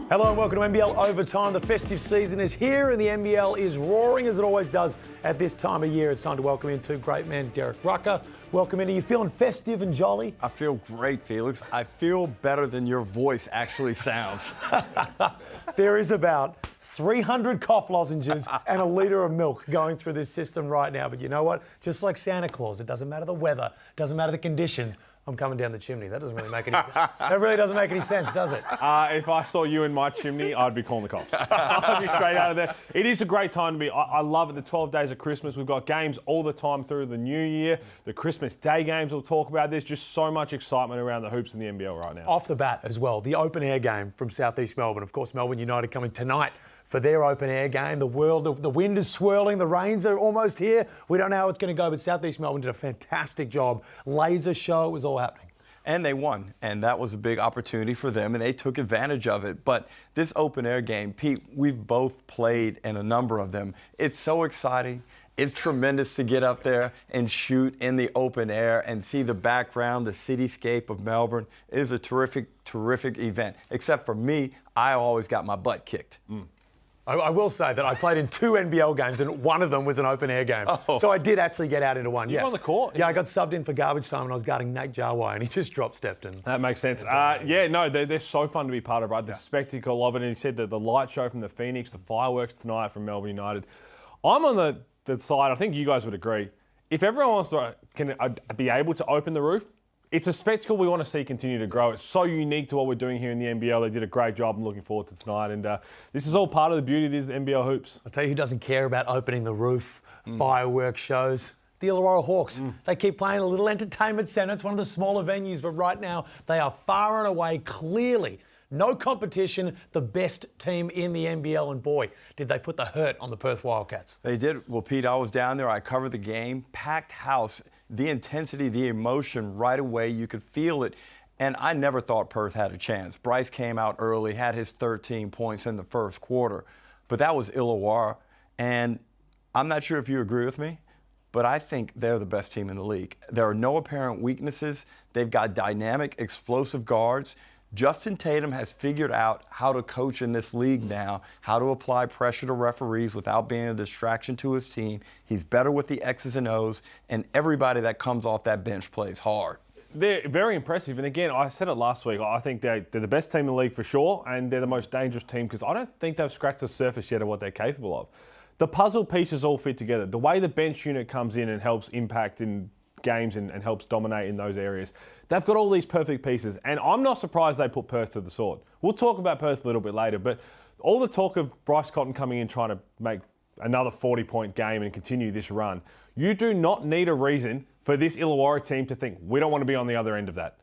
Hello and welcome to NBL Overtime. The festive season is here and the NBL is roaring as it always does at this time of year. It's time to welcome in two great men. Derek Rucker, welcome in. Are you feeling festive and jolly? I feel great, Felix. I feel better than your voice actually sounds. There is about 300 cough lozenges and a litre of milk going through this system right now. But you know what? Just like Santa Claus, it doesn't matter the weather, it doesn't matter the conditions. I'm coming down the chimney. That doesn't really make any sense. That really doesn't make any sense, does it? If I saw you in my chimney, I'd be calling the cops. I'd be straight out of there. It is a great time to be. I love it. The 12 days of Christmas. We've got games all the time through the new year. The Christmas Day games, we'll talk about. There's just so much excitement around the hoops in the NBL right now. Off the bat as well, the open air game from Southeast Melbourne. Of course, Melbourne United coming tonight for their open air game. The wind is swirling, the rains are almost here. We don't know how it's going to go, but Southeast Melbourne did a fantastic job. Laser show, it was all happening. And they won, and that was a big opportunity for them, and they took advantage of it. But this open air game, Pete, we've both played in a number of them. It's so exciting. It's tremendous to get up there and shoot in the open air and see the background, the cityscape of Melbourne. It is a terrific, terrific event. Except for me, I always got my butt kicked. I will say that I played in 2 NBL games and one of them was an open air game. Oh. So I did actually get out into one. You were on the court? Yeah, I got subbed in for garbage time and I was guarding Nate Jarwai and he just drop-stepped in. That makes sense. They're so fun to be part of, right? The spectacle of it. And he said that the light show from the Phoenix, the fireworks tonight from Melbourne United. I'm on the side, I think you guys would agree, if everyone wants to be able to open the roof, it's a spectacle we want to see continue to grow. It's so unique to what we're doing here in the NBL. They did a great job. I'm looking forward to tonight. And this is all part of the beauty of these NBL hoops. I'll tell you who doesn't care about opening the roof, fireworks shows. The Illawarra Hawks. They keep playing a little entertainment centre. It's one of the smaller venues, but right now they are far and away, clearly, no competition, the best team in the NBL. And boy, did they put the hurt on the Perth Wildcats. They did. Well, Pete, I was down there. I covered the game. Packed house. The intensity, the emotion right away, you could feel it. And I never thought Perth had a chance. Bryce came out early, had his 13 points in the first quarter. But that was Illawarra. And I'm not sure if you agree with me, but I think they're the best team in the league. There are no apparent weaknesses. They've got dynamic, explosive guards. Justin Tatum has figured out how to coach in this league now, how to apply pressure to referees without being a distraction to his team. He's better with the X's and O's, and everybody that comes off that bench plays hard. They're very impressive. And again, I said it last week, I think they're the best team in the league for sure, and they're the most dangerous team because I don't think they've scratched the surface yet of what they're capable of. The puzzle pieces all fit together. The way the bench unit comes in and helps impact in games and helps dominate in those areas. They've got all these perfect pieces, and I'm not surprised they put Perth to the sword. We'll talk about Perth a little bit later, but all the talk of Bryce Cotton coming in trying to make another 40-point game and continue this run, you do not need a reason for this Illawarra team to think, we don't want to be on the other end of that.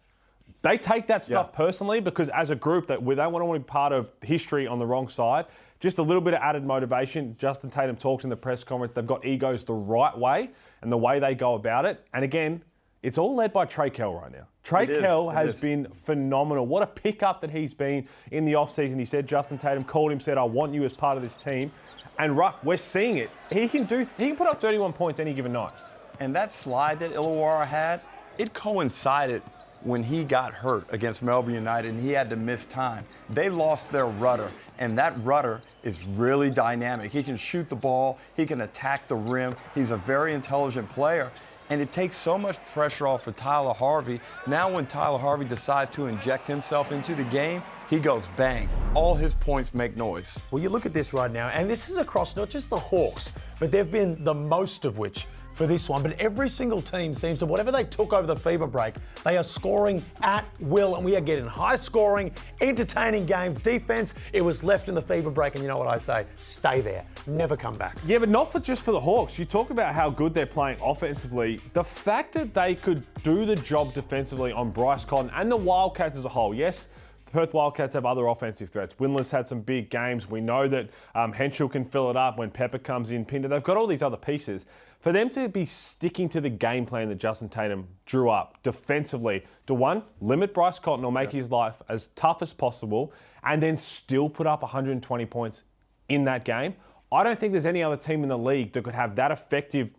They take that stuff personally because as a group that they don't want to be part of history on the wrong side. Just a little bit of added motivation. Justin Tatum talks in the press conference. They've got egos the right way and the way they go about it. And again, it's all led by Trey Kell right now. Trey Kell has been phenomenal. What a pickup that he's been in the offseason. He said, Justin Tatum called him, said, I want you as part of this team. And Ruck, we're seeing it. He can put up 31 points any given night. And that slide that Illawarra had, it coincided when he got hurt against Melbourne United and he had to miss time. They lost their rudder, and that rudder is really dynamic. He can shoot the ball. He can attack the rim. He's a very intelligent player. And it takes so much pressure off of Tyler Harvey. Now when Tyler Harvey decides to inject himself into the game, he goes bang. All his points make noise. Well, you look at this right now, and this is across not just the Hawks, but they've been the most of which for this one. But every single team seems to, whatever they took over the fever break, they are scoring at will, and we are getting high-scoring, entertaining games. Defense, it was left in the fever break, and you know what I say? Stay there. Never come back. Yeah, but not just for the Hawks. You talk about how good they're playing offensively. The fact that they could do the job defensively on Bryce Cotton and the Wildcats as a whole, yes, the Perth Wildcats have other offensive threats. Windler's had some big games. We know that Henschel can fill it up when Pepper comes in, Pinder. They've got all these other pieces. For them to be sticking to the game plan that Justin Tatum drew up defensively to, one, limit Bryce Cotton or make his life as tough as possible and then still put up 120 points in that game, I don't think there's any other team in the league that could have that effective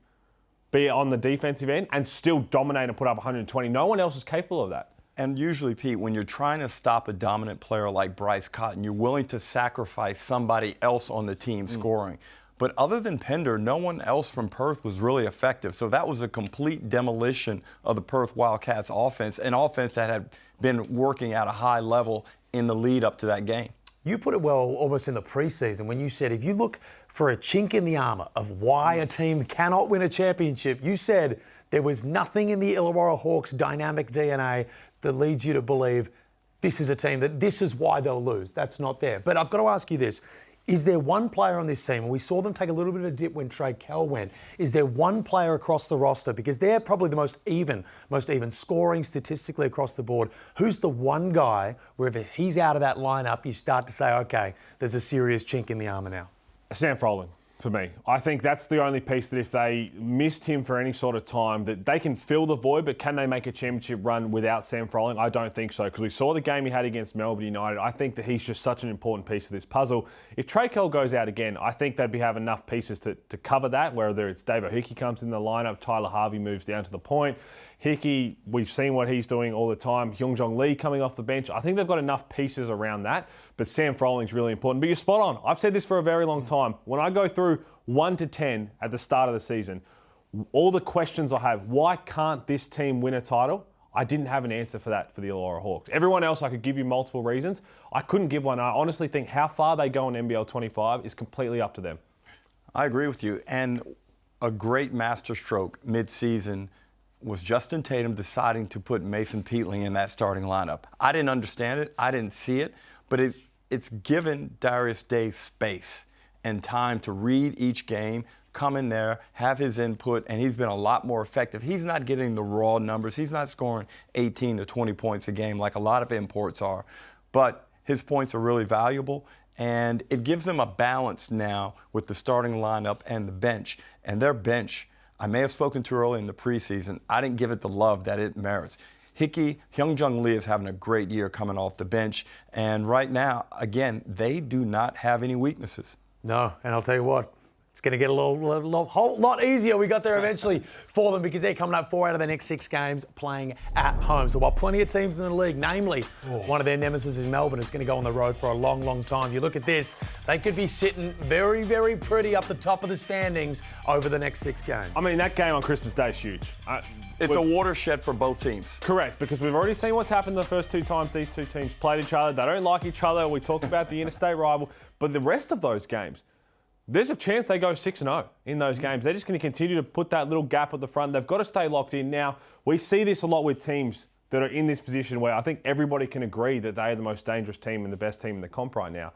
be on the defensive end and still dominate and put up 120. No one else is capable of that. And usually, Pete, when you're trying to stop a dominant player like Bryce Cotton, you're willing to sacrifice somebody else on the team scoring. But other than Pender, no one else from Perth was really effective. So that was a complete demolition of the Perth Wildcats offense, an offense that had been working at a high level in the lead up to that game. You put it well almost in the preseason when you said if you look for a chink in the armour of why a team cannot win a championship, you said there was nothing in the Illawarra Hawks dynamic DNA that leads you to believe this is a team that this is why they'll lose. That's not there. But I've got to ask you this. Is there one player on this team, and we saw them take a little bit of a dip when Trey Kell went, is there one player across the roster, because they're probably the most even scoring statistically across the board, who's the one guy where if he's out of that lineup, you start to say, okay, there's a serious chink in the armour now? Sam Froling, for me. I think that's the only piece that if they missed him for any sort of time, that they can fill the void, but can they make a championship run without Sam Froling? I don't think so, because we saw the game he had against Melbourne United. I think that he's just such an important piece of this puzzle. If Trey Kell goes out again, I think they'd have enough pieces to cover that, whether it's Dave Hickey comes in the lineup, Tyler Harvey moves down to the point. Hickey, we've seen what he's doing all the time. Hyunjong Lee coming off the bench. I think they've got enough pieces around that, but Sam Froling's really important. But you're spot on. I've said this for a very long time. When I go through 1 to 10 at the start of the season, all the questions I have, why can't this team win a title? I didn't have an answer for that for the Illawarra Hawks. Everyone else, I could give you multiple reasons. I couldn't give one. I honestly think how far they go in NBL 25 is completely up to them. I agree with you. And a great masterstroke mid-season was Justin Tatum deciding to put Mason Peatling in that starting lineup. I didn't understand it. I didn't see it. But it's given Darius Day space and time to read each game, come in there, have his input, and he's been a lot more effective. He's not getting the raw numbers. He's not scoring 18 to 20 points a game like a lot of imports are. But his points are really valuable, and it gives them a balance now with the starting lineup and the bench. And their bench, I may have spoken too early in the preseason. I didn't give it the love that it merits. Hickey, Hyunjong Lee is having a great year coming off the bench. And right now, again, they do not have any weaknesses. No, and I'll tell you what, it's going to get a whole lot easier. We got there eventually for them because they're coming up 4 out of the next 6 games playing at home. So while plenty of teams in the league, namely one of their nemesis in Melbourne, is going to go on the road for a long, long time. You look at this, they could be sitting very, very pretty up the top of the standings over the next 6 games. I mean, that game on Christmas Day is huge. It's a watershed for both teams. Correct, because we've already seen what's happened the first 2 times these 2 teams played each other. They don't like each other. We talked about the interstate rival. But the rest of those games, there's a chance they go 6-0 in those games. They're just going to continue to put that little gap at the front. They've got to stay locked in. Now, we see this a lot with teams that are in this position where I think everybody can agree that they are the most dangerous team and the best team in the comp right now.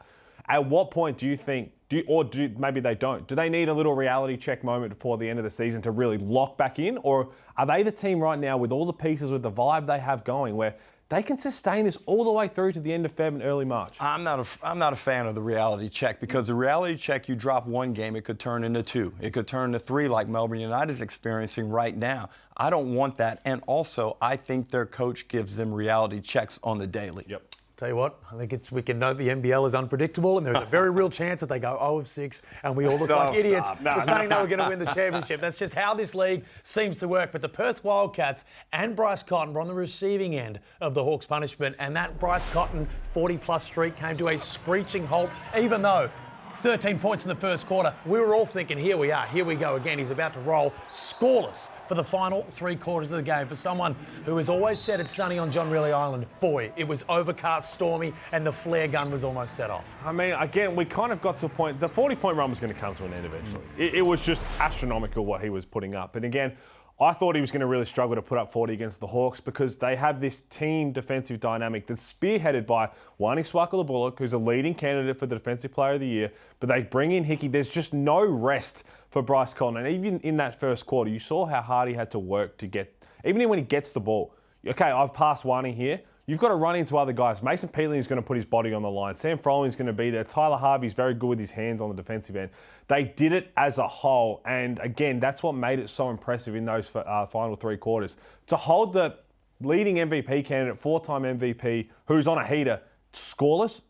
At what point do you think, maybe they don't, do they need a little reality check moment before the end of the season to really lock back in? Or are they the team right now with all the pieces, with the vibe they have going, where they can sustain this all the way through to the end of Feb and early March? I'm not a fan of the reality check, because the reality check, you drop one game, it could turn into 2. It could turn to 3 like Melbourne United is experiencing right now. I don't want that. And also, I think their coach gives them reality checks on the daily. Yep. Tell you what, I think we can note the NBL is unpredictable, and there's a very real chance that they go 0 of 6, and we all look like idiots for saying they were going to win the championship. That's just how this league seems to work. But the Perth Wildcats and Bryce Cotton were on the receiving end of the Hawks' punishment, and that Bryce Cotton 40-plus streak came to a screeching halt, even though 13 points in the first quarter. We were all thinking, here we are, here we go again. He's about to roll scoreless for the final 3 quarters of the game. For someone who has always said it's sunny on John Reilly Island, boy, it was overcast, stormy, and the flare gun was almost set off. I mean, again, we kind of got to a point, the 40-point run was going to come to an end eventually. It was just astronomical what he was putting up. And again, I thought he was going to really struggle to put up 40 against the Hawks, because they have this team defensive dynamic that's spearheaded by Wani Swakala-Bullock, who's a leading candidate for the Defensive Player of the Year, but they bring in Hickey. There's just no rest for Bryce Cotton. And even in that first quarter, you saw how hard he had to work to get, even when he gets the ball. Okay, I've passed Wani here. You've got to run into other guys. Mason Peatling is going to put his body on the line. Sam Froling's going to be there. Tyler Harvey's very good with his hands on the defensive end. They did it as a whole. And again, that's what made it so impressive in those final 3 quarters. To hold the leading MVP candidate, 4-time MVP, who's on a heater, scoreless,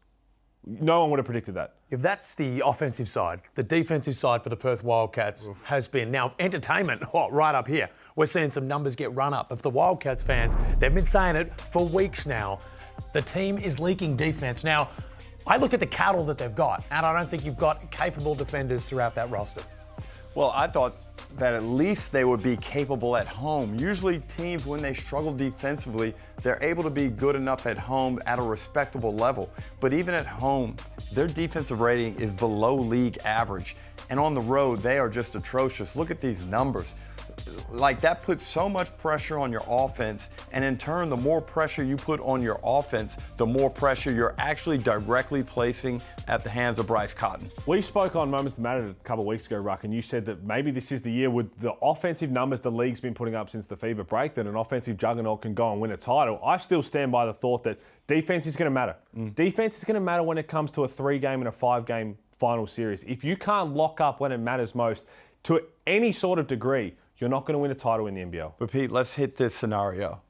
No one would have predicted that. If that's the offensive side, the defensive side for the Perth Wildcats has been now entertainment right up here. We're seeing some numbers get run up. If the Wildcats fans, they've been saying it for weeks now, the team is leaking defense. Now, I look at the cattle that they've got, and I don't think you've got capable defenders throughout that roster. Well, I thought that at least they would be capable at home. Usually teams, when they struggle defensively, they're able to be good enough at home at a respectable level. But even at home, their defensive rating is below league average. And on the road, they are just atrocious. Look at these numbers. Like, that puts so much pressure on your offense, and in turn, the more pressure you put on your offense, the more pressure you're actually directly placing at the hands of Bryce Cotton. We spoke on Moments That Mattered a couple of weeks ago, Ruck, and you said that maybe this is the year with the offensive numbers the league's been putting up since the FIBA break, that an offensive juggernaut can go and win a title. I still stand by the thought that defense is going to matter. Defense is going to matter when it comes to a 3-game and a 5-game final series. If you can't lock up when it matters most to any sort of degree, you're not going to win a title in the NBL. But Pete, let's hit this scenario.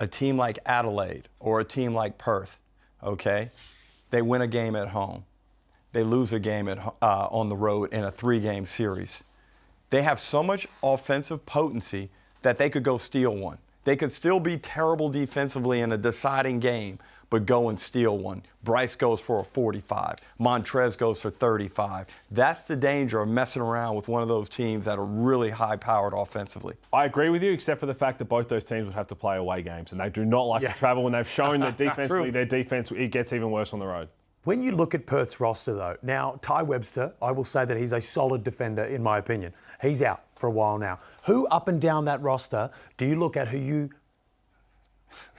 A team like Adelaide or a team like Perth, okay? They win a game at home. They lose a game on the road in a 3-game series. They have so much offensive potency that they could go steal one. They could still be terrible defensively in a deciding game, but go and steal one. Bryce goes for a 45. Montrez goes for 35. That's the danger of messing around with one of those teams that are really high-powered offensively. I agree with you, except for the fact that both those teams would have to play away games, and they do not like to travel, and they've shown that defensively, their defense, it gets even worse on the road. When you look at Perth's roster, though, now Ty Webster, I will say that he's a solid defender, in my opinion. He's out for a while now. Who up and down that roster do you look at who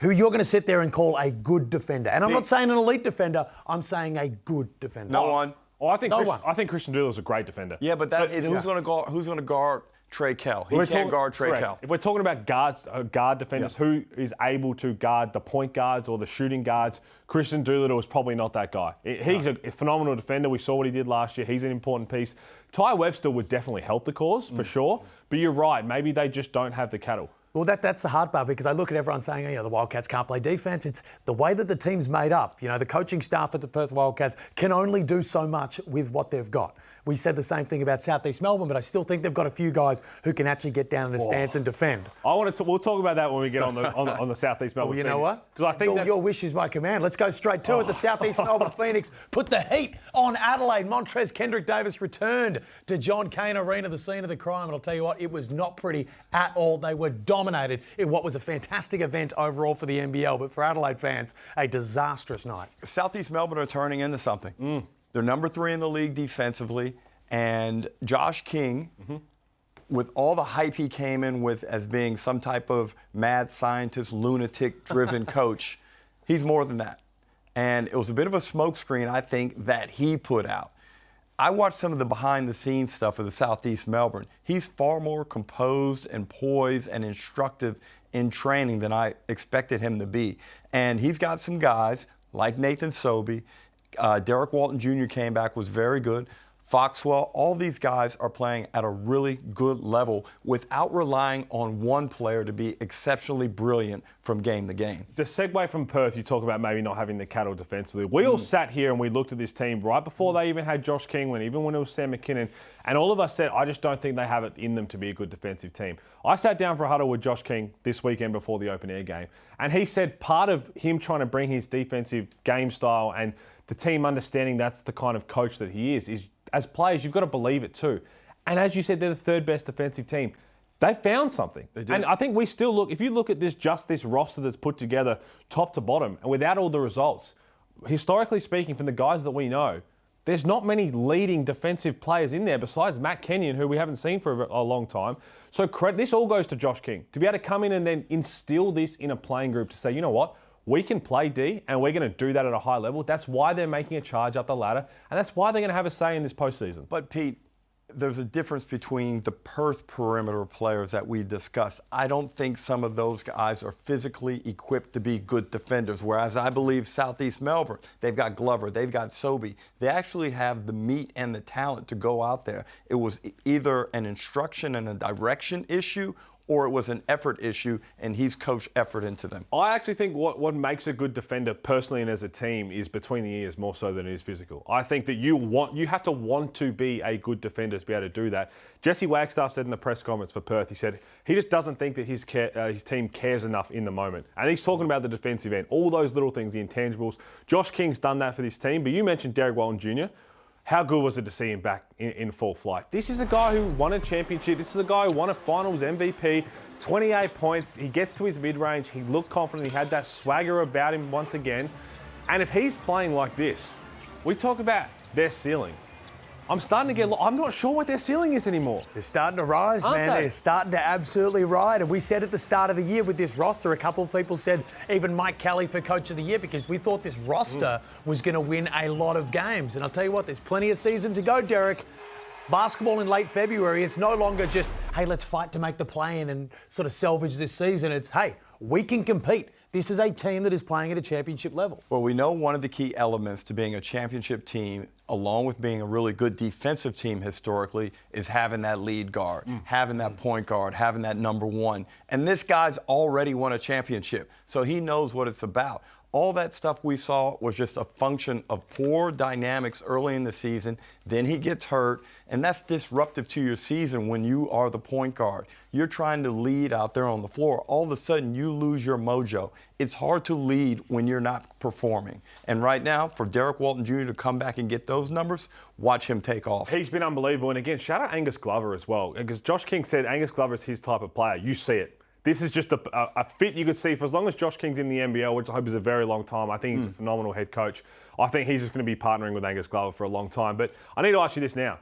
you're going to sit there and call a good defender? And I'm not saying an elite defender, I'm saying a good defender. No one. Oh, I think Christian Doolittle is a great defender. Yeah, but who's going to guard Trey Kell? He can't guard Trey Kell. If we're talking about guard defenders, who is able to guard the point guards or the shooting guards, Christian Doolittle is probably not that guy. He's a phenomenal defender. We saw what he did last year. He's an important piece. Ty Webster would definitely help the cause, for sure. But you're right. Maybe they just don't have the cattle. Well, that's the hard part, because I look at everyone saying, the Wildcats can't play defense. It's the way that the team's made up. The coaching staff at the Perth Wildcats can only do so much with what they've got. We said the same thing about South East Melbourne, but I still think they've got a few guys who can actually get down in a stance and defend. We'll talk about that when we get on the South East Melbourne. Well, you know what? Because I think your wish is my command. Let's go straight to it. The South East Melbourne Phoenix put the heat on Adelaide. Montrez Kendrick Davis returned to John Cain Arena, the scene of the crime, and I'll tell you what, it was not pretty at all. They were dominated in what was a fantastic event overall for the NBL, but for Adelaide fans, a disastrous night. South East Melbourne are turning into something. They're number 3 in the league defensively. And Josh King, with all the hype he came in with as being some type of mad scientist, lunatic-driven coach, he's more than that. And it was a bit of a smokescreen, I think, that he put out. I watched some of the behind-the-scenes stuff of the Southeast Melbourne. He's far more composed and poised and instructive in training than I expected him to be. And he's got some guys like Nathan Sobey. Derek Walton Jr. came back, was very good. Foxwell, all these guys are playing at a really good level without relying on one player to be exceptionally brilliant from game to game. The segue from Perth, you talk about maybe not having the cattle defensively. We all sat here and we looked at this team right before they even had Josh King, even when it was Sam McKinnon, and all of us said, I just don't think they have it in them to be a good defensive team. I sat down for a huddle with Josh King this weekend before the open air game, and he said part of him trying to bring his defensive game style and the team understanding that's the kind of coach that he is as players, you've got to believe it too. And as you said, they're the 3rd best defensive team. They found something. They did. And I think we still look, if you look at this roster that's put together top to bottom and without all the results, historically speaking, from the guys that we know, there's not many leading defensive players in there besides Matt Kenyon, who we haven't seen for a long time. So this all goes to Josh King. To be able to come in and then instill this in a playing group to say, you know what? We can play D, and we're going to do that at a high level. That's why they're making a charge up the ladder, and that's why they're going to have a say in this postseason. But, Pete, there's a difference between the Perth perimeter players that we discussed. I don't think some of those guys are physically equipped to be good defenders, whereas I believe Southeast Melbourne, they've got Glover, they've got Sobey. They actually have the meat and the talent to go out there. It was either an instruction and a direction issue, or it was an effort issue and he's coached effort into them? I actually think what makes a good defender personally and as a team is between the ears more so than it is physical. I think that you have to want to be a good defender to be able to do that. Jesse Wagstaff said in the press conference for Perth, he said he just doesn't think that his team cares enough in the moment. And he's talking about the defensive end, all those little things, the intangibles. Josh King's done that for this team, but you mentioned Derek Walton Jr. How good was it to see him back in full flight? This is a guy who won a championship. This is a guy who won a finals MVP, 28 points. He gets to his mid-range. He looked confident. He had that swagger about him once again. And if he's playing like this, we talk about their ceiling. I'm not sure what their ceiling is anymore. They're starting to rise, Aren't man. they? They're starting to absolutely ride. And we said at the start of the year with this roster, a couple of people said even Mike Kelly for Coach of the Year because we thought this roster was going to win a lot of games. And I'll tell you what, there's plenty of season to go, Derek. Basketball in late February, it's no longer just, hey, let's fight to make the play-in and sort of salvage this season. It's, hey, we can compete. This is a team that is playing at a championship level. Well, we know one of the key elements to being a championship team, along with being a really good defensive team historically, is having that lead guard, having that point guard, having that number one. And this guy's already won a championship, so he knows what it's about. All that stuff we saw was just a function of poor dynamics early in the season. Then he gets hurt, and that's disruptive to your season when you are the point guard. You're trying to lead out there on the floor. All of a sudden, you lose your mojo. It's hard to lead when you're not performing. And right now, for Derek Walton Jr. to come back and get those numbers, watch him take off. He's been unbelievable. And again, shout out Angus Glover as well. Because Josh King said Angus Glover is his type of player. You see it. This is just a fit you could see for as long as Josh King's in the NBL, which I hope is a very long time. I think he's a phenomenal head coach. I think he's just going to be partnering with Angus Glover for a long time. But I need to ask you this now.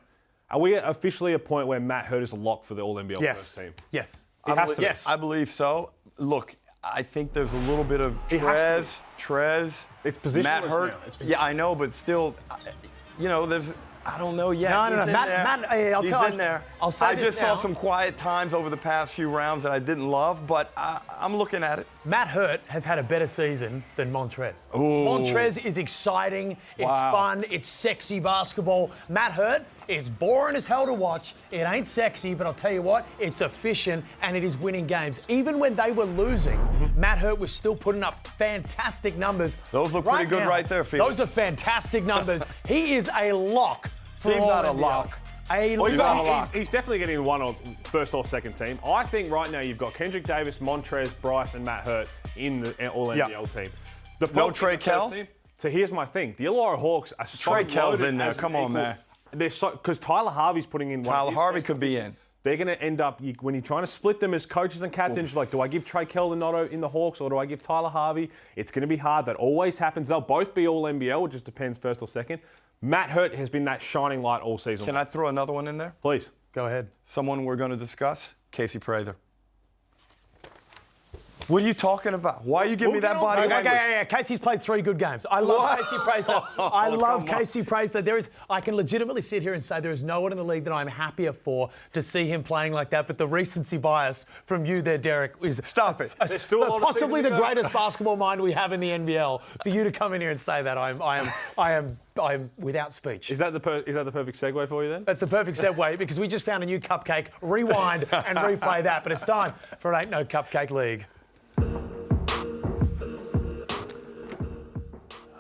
Are we officially at a point where Matt Hurt is a lock for the All-NBL first team? Yes. It has to be. Yes. I believe so. Look, I think there's a little bit of Trez. It's positionless Matt Hurt. now. It's Yeah, I know, but still, there's. I don't know yet. No. He's in Matt, there. He's in there. I'll say I this just now. saw some quiet times over the past few rounds that I didn't love, but I'm looking at it. Matt Hurt has had a better season than Montrez. Ooh. Montrez is exciting, it's Wow. fun, it's sexy basketball. Matt Hurt is boring as hell to watch. It ain't sexy, but I'll tell you what, it's efficient and it is winning games. Even when they were losing, Matt Hurt was still putting up fantastic numbers. Those look pretty good now. right there, Felix. Those are fantastic numbers. He is a lock for He's not a All-NBL. lock. He's definitely getting one or first or second team. I think right now you've got Kendrick Davis, Montrez, Bryce, and Matt Hurt in the All-NBL team. No Trey Kell? So here's my thing. The Illawarra Hawks are so Trey Kell's loaded in there. as Come on, equal. man. They're so because Tyler Harvey's putting in one. Tyler of his Harvey best could be positions. in. They're going to end up, when you're trying to split them as coaches and captains, you're like, do I give Trey Kell the nod in the Hawks or do I give Tyler Harvey? It's going to be hard. That always happens. They'll both be All-NBL. It just depends first or second. Matt Hurt has been that shining light all season. Can I throw another one in there? Please. Go ahead. Someone we're going to discuss, Casey Prather. What are you talking about? Why are you giving me that body language? Okay. Casey's played 3 good games. I love Casey Prather. I love Casey Prather. I can legitimately sit here and say there is no one in the league that I'm happier for to see him playing like that. But the recency bias from you there, Derek, is Stop it. There's still a lot of possibly the season to go. greatest basketball mind we have in the NBL. For you to come in here and say that, I am without speech. Is that the perfect segue for you then? That's the perfect segue because we just found a new cupcake. Rewind and replay that. But it's time for an Ain't No Cupcake League.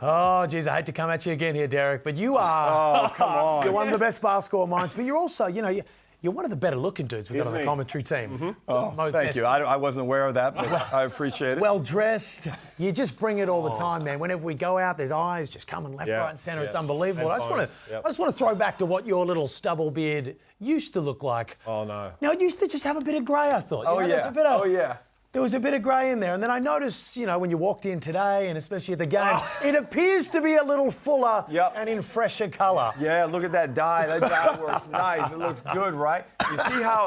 Oh, geez, I hate to come at you again here, Derek, but you are. Oh, come on. You're one of the best basketball minds, but you're also, you're one of the better looking dudes we've got on the me. commentary team. Oh, thank you. I wasn't aware of that, but I appreciate it. Well dressed. You just bring it all the time, man. Whenever we go out, there's eyes just coming left, Yeah, right, and centre. yeah. It's unbelievable. And I just want to throw back to what your little stubble beard used to look like. Oh, no. No, it used to just have a bit of grey, I thought. Oh, yeah. There was a bit of grey in there. And then I noticed, when you walked in today, and especially at the game, it appears to be a little fuller and in fresher colour. Yeah, look at that dye. That dye works nice. It looks good, right?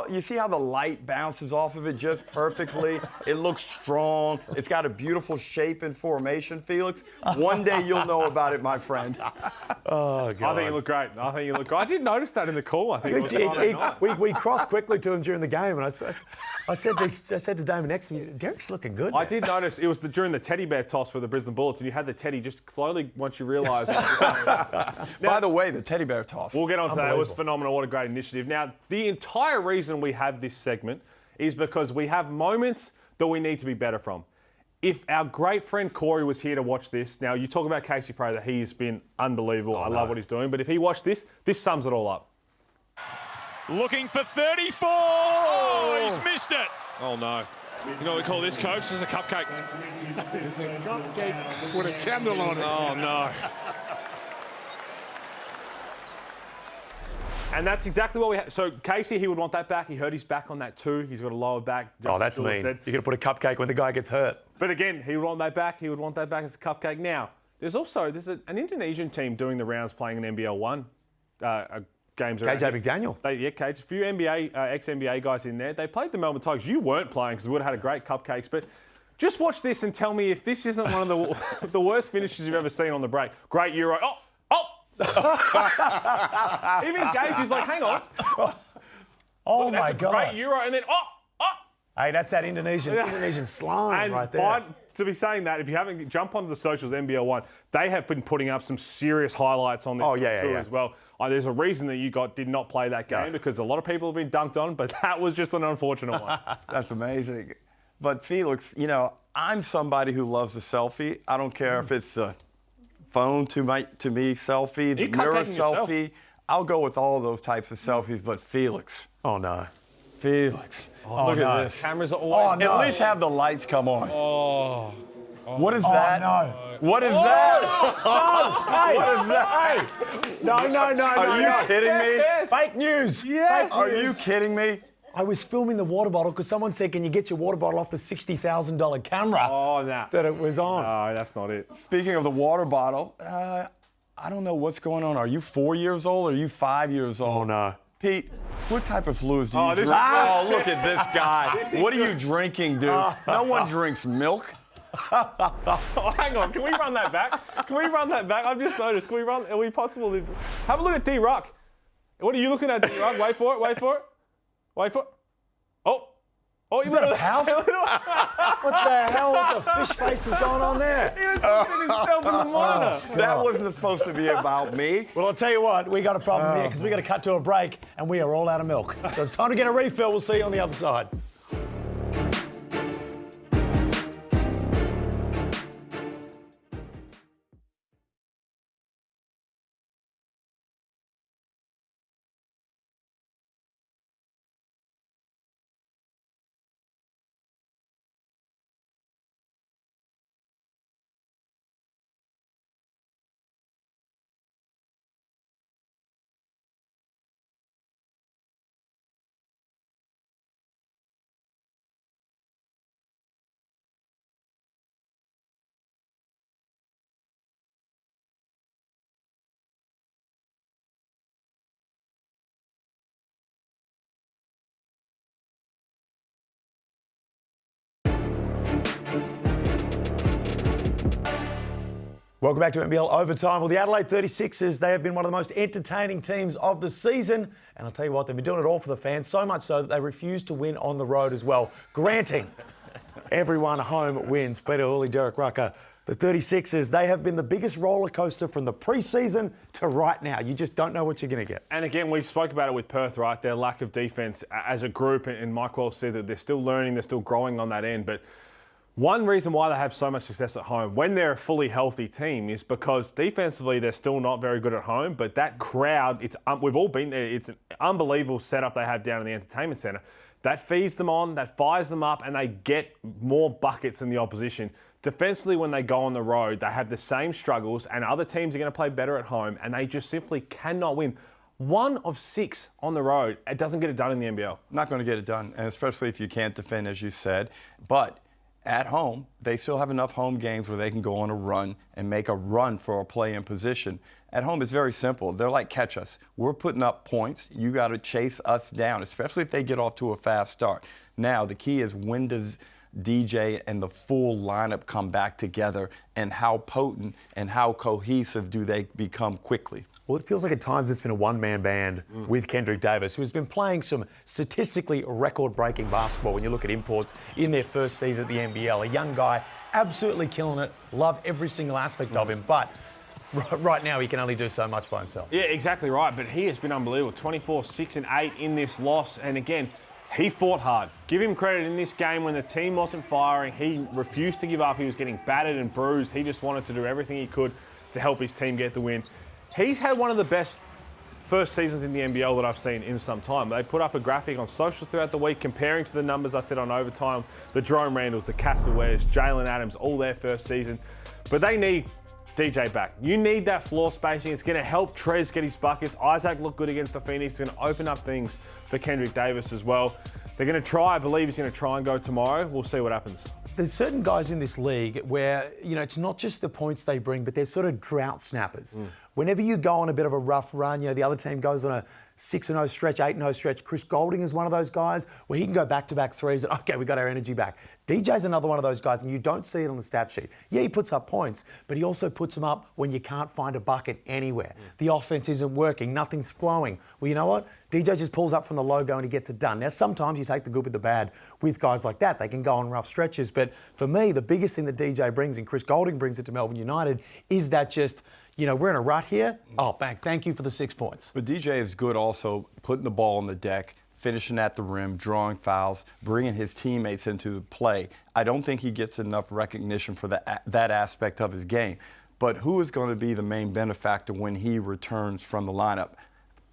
You see how the light bounces off of it just perfectly? It looks strong. It's got a beautiful shape and formation, Felix. One day you'll know about it, my friend. Oh, God. I think you look great. I did notice that in the call. I think it was Friday night. We crossed quickly to him during the game, and I said to Damon next to me, Derek's looking good. I did notice it was during the teddy bear toss for the Brisbane Bullets, and you had the teddy just slowly once you realised. By the way, the teddy bear toss. We'll get on to that. It was phenomenal. What a great initiative. Now, the entire reason we have this segment is because we have moments that we need to be better from. If our great friend Corey was here to watch this, now you talk about Casey Prater, he has been unbelievable. I love what he's doing. But if he watched this, this sums it all up. Looking for 34. Oh, he's missed it. Oh, no. You know what we call this, Coach? This is a cupcake. It's a cupcake with a candle on it. Oh, no. And that's exactly what we had. So Casey, he would want that back. He hurt his back on that too. He's got a lower back. Oh, that's mean. You're going to put a cupcake when the guy gets hurt. But again, he would want that back. He would want that back as a cupcake. Now, there's an Indonesian team doing the rounds playing an NBL 1 games. KJ McDaniel. Cage. A few NBA, ex-NBA guys in there. They played the Melbourne Tigers. You weren't playing because we would have had a great cupcakes. But just watch this and tell me if this isn't one of the worst finishes you've ever seen on the break. Great Euro. Oh! Even Gage is like, hang on. Oh, that's my God. Great Euro. And then, Hey, that's that Indonesian slime and right there. To be saying that, if you haven't, jump onto the socials, NBL 1, they have been putting up some serious highlights on this tour as well. There's a reason that you did not play that game because a lot of people have been dunked on, but that was just an unfortunate one. That's amazing. But Felix, you know, I'm somebody who loves a selfie. I don't care if it's the phone to me selfie, the mirror selfie. I'll go with all of those types of selfies, but Felix. Oh, no. Felix. Look at this. Cameras are always... At least have the lights come on. What is Oh, that? no. What is that? Hey, What is that? Hey. No. Are you kidding me? Fake news. Yes. Are you kidding me? I was filming the water bottle because someone said, can you get your water bottle off the $60,000 camera that it was on? No, that's not it. Speaking of the water bottle, I don't know what's going on. Are you 4 years old or are you 5 years old? Oh, no. Pete, what type of fluids do you this drink? is- Oh, look at this guy. What are you drinking, dude? No one drinks milk. Oh, hang on. Can we run that back? I've just noticed. Are we possible to... Have a look at D-Rock. What are you looking at, D-Rock? Wait for it. Oh, Is that a house? What the hell? What the fish face is going on there? He was looking at himself in the monitor. That wasn't supposed to be about me. Well, I'll tell you what, we got a problem here because we got to cut to a break and we are all out of milk. So it's time to get a refill. We'll see you on the other side. Welcome back to NBL Overtime. Well, the Adelaide 36ers, they have been one of the most entertaining teams of the season. And I'll tell you what, they've been doing it all for the fans, so much so that they refuse to win on the road as well, granting everyone home wins. Peter Hooley, Derek Rucker. The 36ers, they have been the biggest roller coaster from the preseason to right now. You just don't know what you're going to get. And again, we spoke about it with Perth, right? Their lack of defence as a group, and Mike Wells said that they're still learning, they're still growing on that end. But one reason why they have so much success at home when they're a fully healthy team is because defensively they're still not very good at home, but that crowd, we've all been there, it's an unbelievable setup they have down in the entertainment centre. That feeds them on, that fires them up, and they get more buckets than the opposition. Defensively, when they go on the road, they have the same struggles, and other teams are going to play better at home, and they just simply cannot win. 1 of 6 on the road, it doesn't get it done in the NBL. Not going to get it done, and especially if you can't defend, as you said. But at home, they still have enough home games where they can go on a run and make a run for a play-in position. At home, it's very simple. They're like catch us. We're putting up points. You got to chase us down, especially if they get off to a fast start. Now, the key is when does DJ and the full lineup come back together, and how potent and how cohesive do they become quickly? Well, it feels like at times it's been a one-man band with Kendrick Davis, who has been playing some statistically record-breaking basketball when you look at imports in their first season at the NBL. A young guy, absolutely killing it, love every single aspect of him, but right now he can only do so much by himself. Yeah, exactly right, but he has been unbelievable. 24, 6 and 8 in this loss, and again, He fought hard. Give him credit in this game when the team wasn't firing. He refused to give up. He was getting battered and bruised. He just wanted to do everything he could to help his team get the win. He's had one of the best first seasons in the NBL that I've seen in some time. They put up a graphic on socials throughout the week comparing to the numbers I said on Overtime. The Jerome Randalls, the Casper Wares, Jalen Adams, all their first season. But they need DJ back. You need that floor spacing. It's going to help Trez get his buckets. Isaac looked good against the Phoenix. It's going to open up things for Kendrick Davis as well. They're going to try. I believe he's going to try and go tomorrow. We'll see what happens. There's certain guys in this league where, it's not just the points they bring, but they're sort of drought snappers. Whenever you go on a bit of a rough run, the other team goes on a 6-0 stretch, 8-0 stretch. Chris Golding is one of those guys where he can go back-to-back threes and, okay, we got our energy back. DJ's another one of those guys, and you don't see it on the stat sheet. Yeah, he puts up points, but he also puts them up when you can't find a bucket anywhere. The offense isn't working, nothing's flowing. Well, you know what? DJ just pulls up from the logo and he gets it done. Now, sometimes you take the good with the bad with guys like that. They can go on rough stretches, but for me, the biggest thing that DJ brings, and Chris Golding brings it to Melbourne United, is that just, we're in a rut here. Oh, bang, thank you for the 6 points. But DJ is good also putting the ball on the deck, finishing at the rim, drawing fouls, bringing his teammates into play. I don't think he gets enough recognition for that aspect of his game. But who is going to be the main benefactor when he returns from the lineup?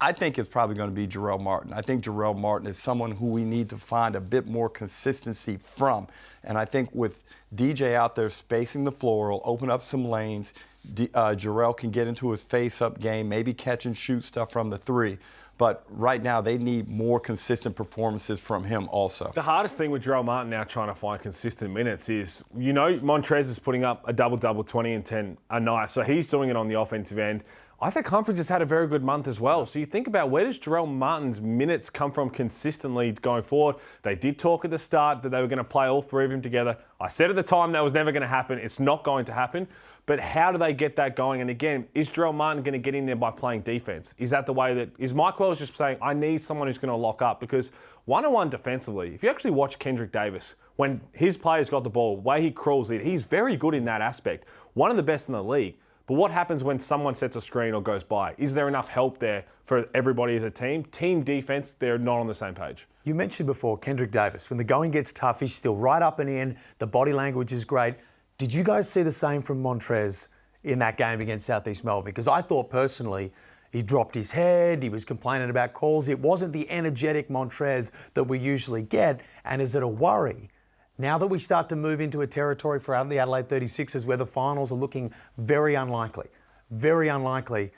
I think it's probably going to be Jarrell Martin. I think Jarrell Martin is someone who we need to find a bit more consistency from. And I think with DJ out there spacing the floor, will open up some lanes. Jarrell can get into his face-up game, maybe catch and shoot stuff from the three. But right now, they need more consistent performances from him also. The hardest thing with Jarrell Martin now trying to find consistent minutes is, Montrez is putting up a double-double, 20 and 10 a night. So he's doing it on the offensive end. Isaac Humphries has had a very good month as well. So you think about, where does Jarrell Martin's minutes come from consistently going forward? They did talk at the start that they were going to play all three of them together. I said at the time that was never going to happen. It's not going to happen. But how do they get that going? And again, is Jarrell Martin going to get in there by playing defense? Is that the way that... Is Mike Wells just saying, I need someone who's going to lock up? Because one-on-one defensively, if you actually watch Kendrick Davis, when his players got the ball, the way he crawls in, he's very good in that aspect. One of the best in the league. But what happens when someone sets a screen or goes by? Is there enough help there for everybody as a team? Team defense, they're not on the same page. You mentioned before Kendrick Davis. When the going gets tough, he's still right up and in. The body language is great. Did you guys see the same from Montrez in that game against Southeast Melbourne? Because I thought personally he dropped his head, he was complaining about calls. It wasn't the energetic Montrez that we usually get. And is it a worry now that we start to move into a territory for the Adelaide 36ers where the finals are looking very unlikely? Very unlikely.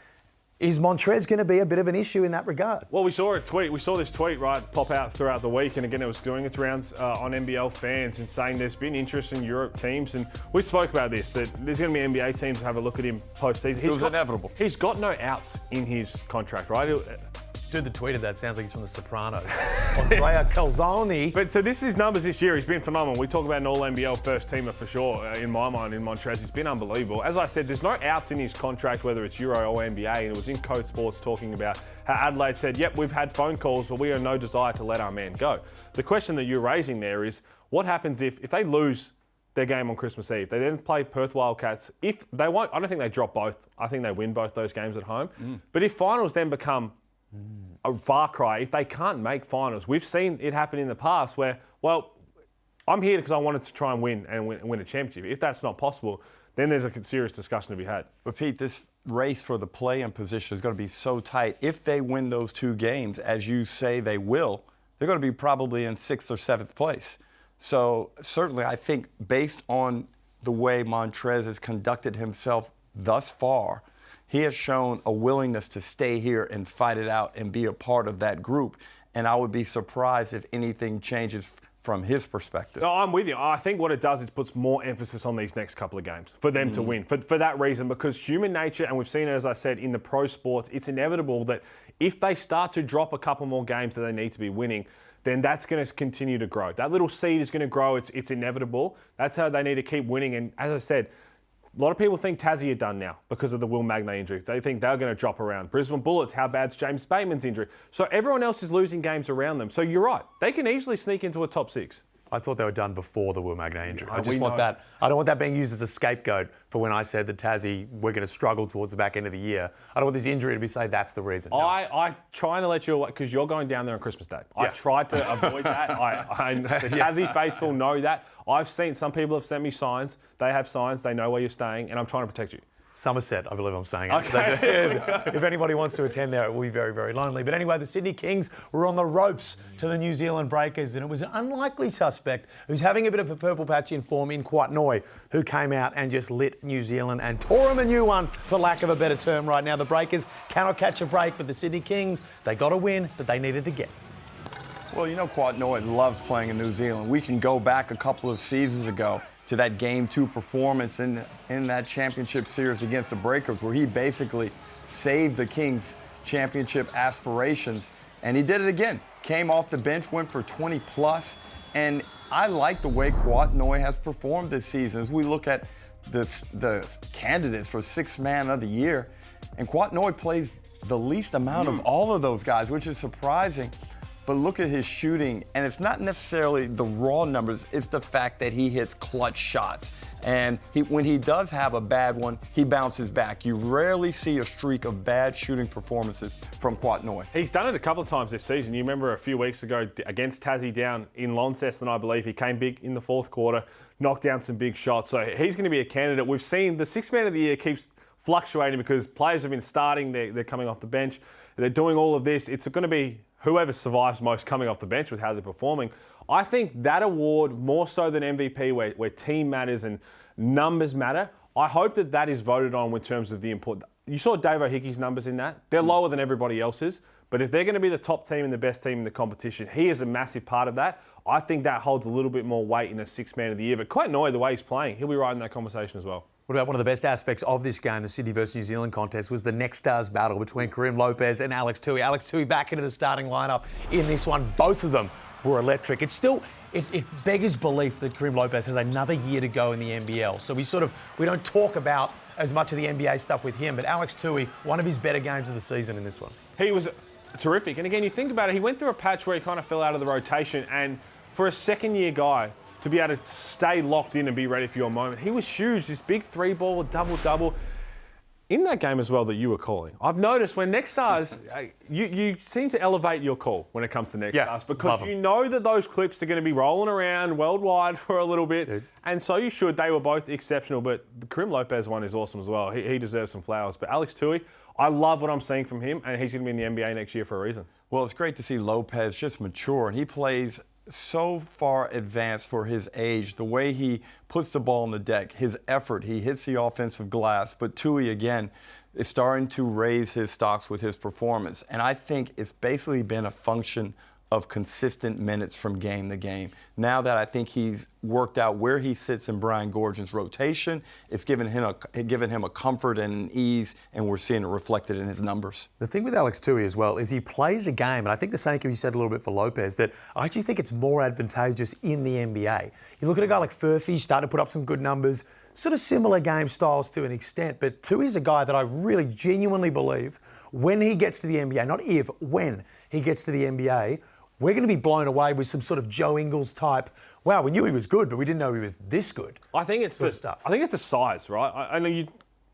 Is Montrez going to be a bit of an issue in that regard? Well, we saw a tweet. We saw this tweet, pop out throughout the week. And again, it was doing its rounds on NBL fans and saying there's been interest in Europe teams. And we spoke about this, that there's going to be NBA teams to have a look at him post-season. It was inevitable. He's got no outs in his contract, right? Dude, the tweet of that sounds like he's from The Sopranos. Andrea Calzoni. But so this is his numbers this year. He's been phenomenal. We talk about an All-NBL first teamer for sure, in my mind, in Montrez. He's been unbelievable. As I said, there's no outs in his contract, whether it's Euro or NBA, and it was in Code Sports talking about how Adelaide said, yep, we've had phone calls, but we have no desire to let our man go. The question that you're raising there is, what happens if they lose their game on Christmas Eve? They then play Perth Wildcats. If they won't, I don't think they drop both. I think they win both those games at home. But if finals then become a far cry, if they can't make finals, we've seen it happen in the past where, well, I'm here because I wanted to try and win a championship. If that's not possible, then there's a serious discussion to be had. But Pete, this race for the play-in position is going to be so tight. If they win those two games, as you say they will, they're going to be probably in 6th or 7th place. So certainly I think based on the way Montrez has conducted himself thus far, he has shown a willingness to stay here and fight it out and be a part of that group. And I would be surprised if anything changes from his perspective. No, I'm with you. I think what it does is puts more emphasis on these next couple of games for them to win. For that reason, because human nature, and we've seen it, as I said, in the pro sports, it's inevitable that if they start to drop a couple more games that they need to be winning, then that's going to continue to grow. That little seed is going to grow. It's inevitable. That's how they need to keep winning. And as I said, a lot of people think Tassie are done now because of the Will Magnay injury. They think they're going to drop around. Brisbane Bullets, how bad's James Bateman's injury? So everyone else is losing games around them. So you're right. They can easily sneak into a top 6. I thought they were done before the Will Magnay injury. I we just want know. that. I don't want that being used as a scapegoat for when I said that Tassie, we're going to struggle towards the back end of the year. I don't want this injury to be say that's the reason. No. I trying to let you away because you're going down there on Christmas Day. I tried to avoid that. The Tassie faithful know that. I've seen some people have sent me signs. They have signs. They know where you're staying, and I'm trying to protect you. Somerset, I believe I'm saying it. Okay. If anybody wants to attend there, it will be very, very lonely. But anyway, the Sydney Kings were on the ropes to the New Zealand Breakers, and it was an unlikely suspect who's having a bit of a purple patch in form in Quatnoy, who came out and just lit New Zealand and tore them a new one, for lack of a better term right now. The Breakers cannot catch a break, but the Sydney Kings, they got a win that they needed to get. Well, you know, Quatnoy loves playing in New Zealand. We can go back a couple of seasons ago to that Game 2 performance in that championship series against the Breakers, where he basically saved the Kings' championship aspirations. And he did it again. Came off the bench, went for 20+. And I like the way Quatnoy has performed this season. As we look at the candidates for Sixth Man of the Year, and Quatnoy plays the least amount of all of those guys, which is surprising. But look at his shooting, and it's not necessarily the raw numbers, it's the fact that he hits clutch shots. And when he does have a bad one, he bounces back. You rarely see a streak of bad shooting performances from Quatnoy. He's done it a couple of times this season. You remember a few weeks ago against Tassie down in Launceston, I believe. He came big in the fourth quarter, knocked down some big shots. So he's going to be a candidate. We've seen the Sixth Man of the Year keeps fluctuating because players have been starting, they're coming off the bench, they're doing all of this. It's going to be whoever survives most coming off the bench with how they're performing. I think that award, more so than MVP, where team matters and numbers matter, I hope that is voted on in terms of the important. You saw Dave O'Hickey's numbers in that. They're lower than everybody else's, but if they're going to be the top team and the best team in the competition, he is a massive part of that. I think that holds a little bit more weight in a Sixth Man of the Year, but quite annoyed the way he's playing. He'll be right in that conversation as well. What about one of the best aspects of this game, the Sydney versus New Zealand contest, was the next stars battle between Karim Lopez and Alex Tui. Alex Tui back into the starting lineup in this one. Both of them were electric. It's still, it beggars belief that Karim Lopez has another year to go in the NBL. So we don't talk about as much of the NBA stuff with him, but Alex Tui, one of his better games of the season in this one. He was terrific. And again, you think about it, he went through a patch where he kind of fell out of the rotation, and for a second-year guy, to be able to stay locked in and be ready for your moment. He was huge, this big three-ball, double-double. In that game as well that you were calling, I've noticed when Next Stars, you seem to elevate your call when it comes to Next Stars, because you know that those clips are going to be rolling around worldwide for a little bit, and so you should. They were both exceptional, but the Karim Lopez one is awesome as well. He deserves some flowers. But Alex Tui, I love what I'm seeing from him, and he's going to be in the NBA next year for a reason. Well, it's great to see Lopez just mature, and he plays so far advanced for his age. The way he puts the ball on the deck, his effort, he hits the offensive glass. But Tui, again, is starting to raise his stocks with his performance. And I think it's basically been a function of consistent minutes from game to game. Now that I think he's worked out where he sits in Brian Goorjian's rotation, it's given him a comfort and an ease, and we're seeing it reflected in his numbers. The thing with Alex Tui as well is he plays a game, and I think the same can be said a little bit for Lopez, that I actually think it's more advantageous in the NBA. You look at a guy like Furphy, starting to put up some good numbers, sort of similar game styles to an extent, but Tui is a guy that I really genuinely believe when he gets to the NBA, not if, when he gets to the NBA, we're going to be blown away with some sort of Joe Ingles type. Wow, we knew he was good, but we didn't know he was this good. I think it's the size, right? I know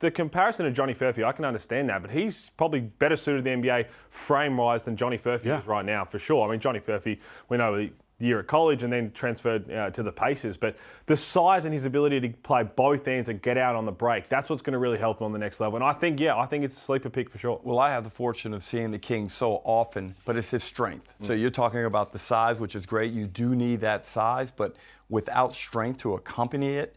the comparison to Johnny Furphy, I can understand that, but he's probably better suited to the NBA frame-wise than Johnny Furphy is right now, for sure. I mean, Johnny Furphy went over the year at college and then transferred to the Pacers, but the size and his ability to play both ends and get out on the break, that's what's going to really help him on the next level. And I think it's a sleeper pick for sure. Well, I have the fortune of seeing the Kings so often, but it's his strength. So you're talking about the size, which is great. You do need that size, but without strength to accompany it,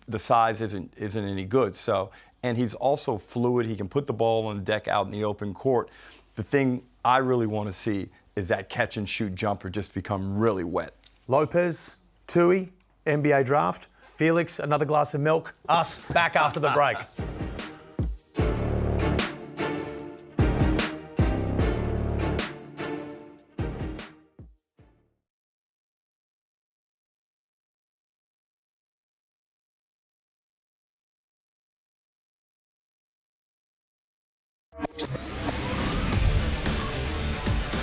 the size isn't any good. So, and he's also fluid. He can put the ball on the deck out in the open court. The thing I really want to see is that catch and shoot jumper just become really wet. Lopez, Tui, NBA draft. Felix, another glass of milk. Us, back after the break.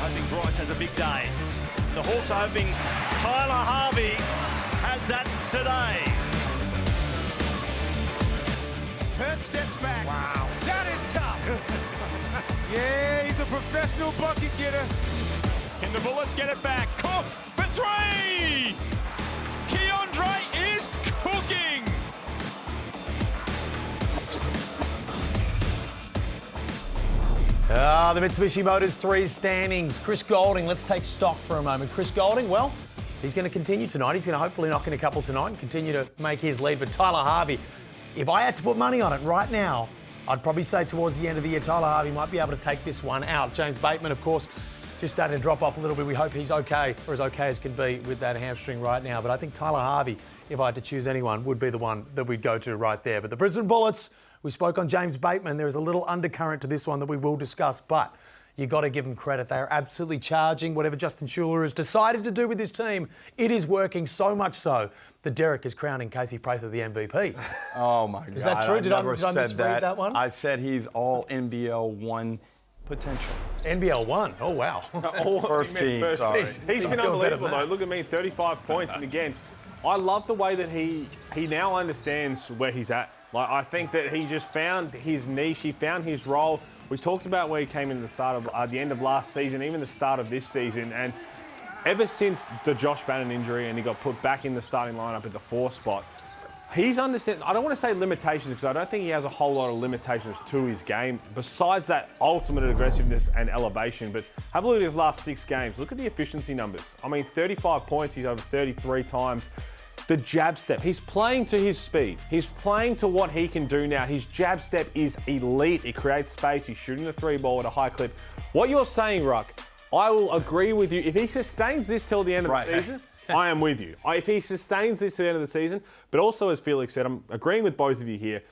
Hoping Bryce has a big day. The Hawks are hoping Tyler Harvey has that today. Perth steps back. Wow. That is tough. Yeah, he's a professional bucket getter. Can the Bullets get it back? Cook for three! Keandre is cooking! The Mitsubishi Motors 3 standings. Chris Goulding, let's take stock for a moment. Chris Goulding, well, he's going to continue tonight. He's going to hopefully knock in a couple tonight and continue to make his lead. But Tyler Harvey, if I had to put money on it right now, I'd probably say towards the end of the year, Tyler Harvey might be able to take this one out. James Bateman, of course, just starting to drop off a little bit. We hope he's okay, or as okay as can be with that hamstring right now. But I think Tyler Harvey, if I had to choose anyone, would be the one that we'd go to right there. But the Brisbane Bullets, we spoke on James Bateman. There is a little undercurrent to this one that we will discuss, but you got to give them credit. They are absolutely charging whatever Justin Schuller has decided to do with his team. It is working so much so that Derek is crowning Casey Prather the MVP. Oh, my God. Is that true? Did I said misread that one? I said he's all NBL 1 potential. NBL 1. Oh, wow. First team, sorry. He's been unbelievable, though. Look at me, 35 points. And again, I love the way that he now understands where he's at. Like, I think that he just found his niche. He found his role. We talked about where he came in the end of last season, even the start of this season. And ever since the Josh Bannon injury and he got put back in the starting lineup at the 4 spot, he's understand. I don't want to say limitations because I don't think he has a whole lot of limitations to his game besides that ultimate aggressiveness and elevation. But have a look at his last 6 games. Look at the efficiency numbers. I mean, 35 points. He's over 33 times. The jab step, he's playing to his speed. He's playing to what he can do now. His jab step is elite. It creates space. He's shooting the 3 ball at a high clip. What you're saying, Ruck, I will agree with you. If he sustains this till the end of the season, I am with you. If he sustains this to the end of the season, but also as Felix said, I'm agreeing with both of you here.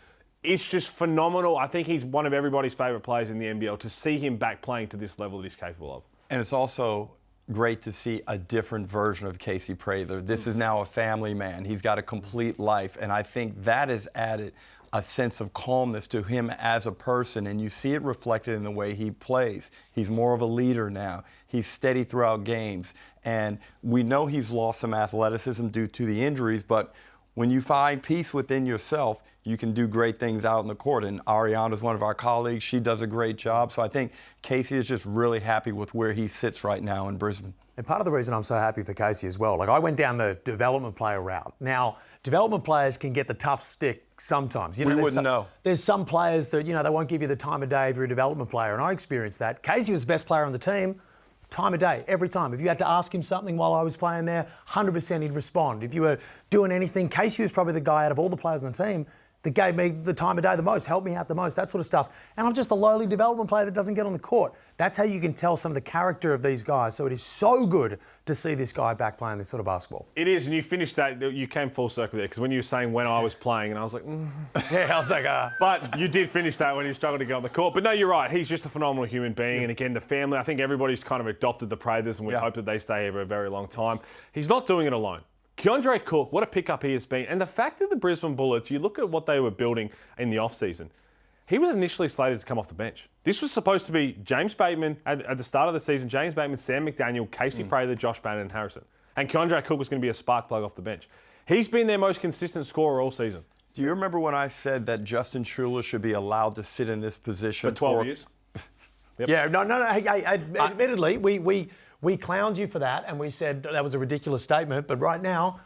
It's just phenomenal. I think he's one of everybody's favourite players in the NBL. To see him back playing to this level that he's capable of. And it's also great to see a different version of Casey Prather. This is now a family man. He's got a complete life, and I think that has added a sense of calmness to him as a person, and you see it reflected in the way he plays. He's more of a leader now. He's steady throughout games, and we know he's lost some athleticism due to the injuries, but when you find peace within yourself, you can do great things out in the court. And Ariana's one of our colleagues. She does a great job. So I think Casey is just really happy with where he sits right now in Brisbane. And part of the reason I'm so happy for Casey as well, like I went down the development player route. Now, development players can get the tough stick sometimes. You know, we wouldn't know. There's some players that, you know, they won't give you the time of day if you're a development player, and I experienced that. Casey was the best player on the team. Time of day, every time. If you had to ask him something while I was playing there, 100% he'd respond. If you were doing anything, Casey was probably the guy out of all the players on the team that gave me the time of day the most, helped me out the most, that sort of stuff. And I'm just a lowly development player that doesn't get on the court. That's how you can tell some of the character of these guys. So it is so good to see this guy back playing this sort of basketball. It is, and you finished that, you came full circle there, because when you were saying when I was playing, and I was like, Yeah, I was like, But you did finish that when you struggled to get on the court. But no, you're right. He's just a phenomenal human being. And again, the family, I think everybody's kind of adopted the Prathers, and we hope that they stay here for a very long time. He's not doing it alone. Keandre Cook, what a pickup he has been. And the fact that the Brisbane Bullets, you look at what they were building in the offseason, he was initially slated to come off the bench. This was supposed to be James Bateman at the start of the season, James Bateman, Sam McDaniel, Casey Prather, Josh Bannon and Harrison. And Keandre Cook was going to be a spark plug off the bench. He's been their most consistent scorer all season. Do you remember when I said that Justin Schuller should be allowed to sit in this position for 12 years? Yep. Yeah, no. Hey, admittedly, we clowned you for that, and we said that was a ridiculous statement, but right now,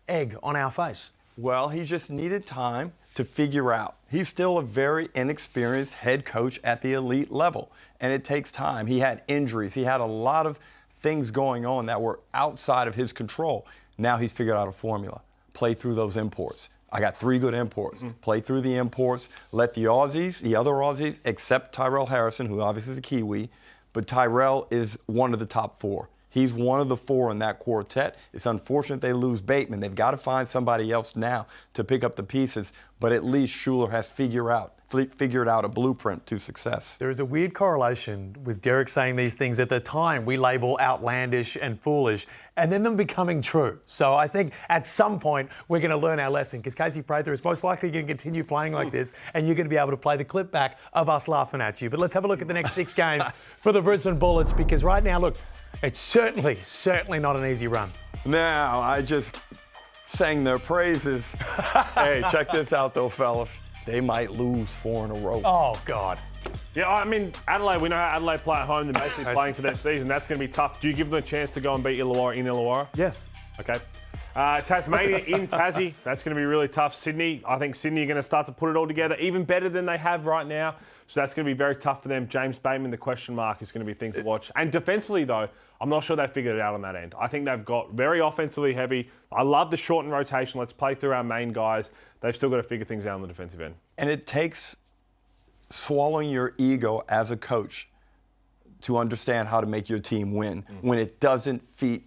egg on our face. Well, he just needed time to figure out. He's still a very inexperienced head coach at the elite level, and it takes time. He had injuries. He had a lot of things going on that were outside of his control. Now he's figured out a formula. Play through those imports. I got 3 good imports. Play through the imports. Let the Aussies, the other Aussies, except Tyrell Harrison, who obviously is a Kiwi, but Tyrell is one of the top 4. He's one of the 4 in that quartet. It's unfortunate they lose Bateman. They've got to find somebody else now to pick up the pieces, but at least Schuller has figured out a blueprint to success. There is a weird correlation with Derek saying these things at the time we label outlandish and foolish, and then them becoming true. So I think at some point we're going to learn our lesson, because Casey Prather is most likely going to continue playing like this, and you're going to be able to play the clip back of us laughing at you. But let's have a look at the next 6 games for the Brisbane Bullets, because right now, look, It's certainly not an easy run. Now, I just sang their praises. Hey, check this out, though, fellas. They might lose 4 in a row. Oh, God. Yeah, I mean, Adelaide, we know how Adelaide play at home. They're basically playing for their season. That's going to be tough. Do you give them a chance to go and beat Illawarra in Illawarra? Yes. Okay. Tasmania in Tassie. That's going to be really tough. Sydney, I think Sydney are going to start to put it all together even better than they have right now. So that's going to be very tough for them. James Bateman, the question mark, is going to be a thing to watch. And defensively, though, I'm not sure they've figured it out on that end. I think they've got very offensively heavy. I love the shortened rotation. Let's play through our main guys. They've still got to figure things out on the defensive end. And it takes swallowing your ego as a coach to understand how to make your team win when it doesn't fit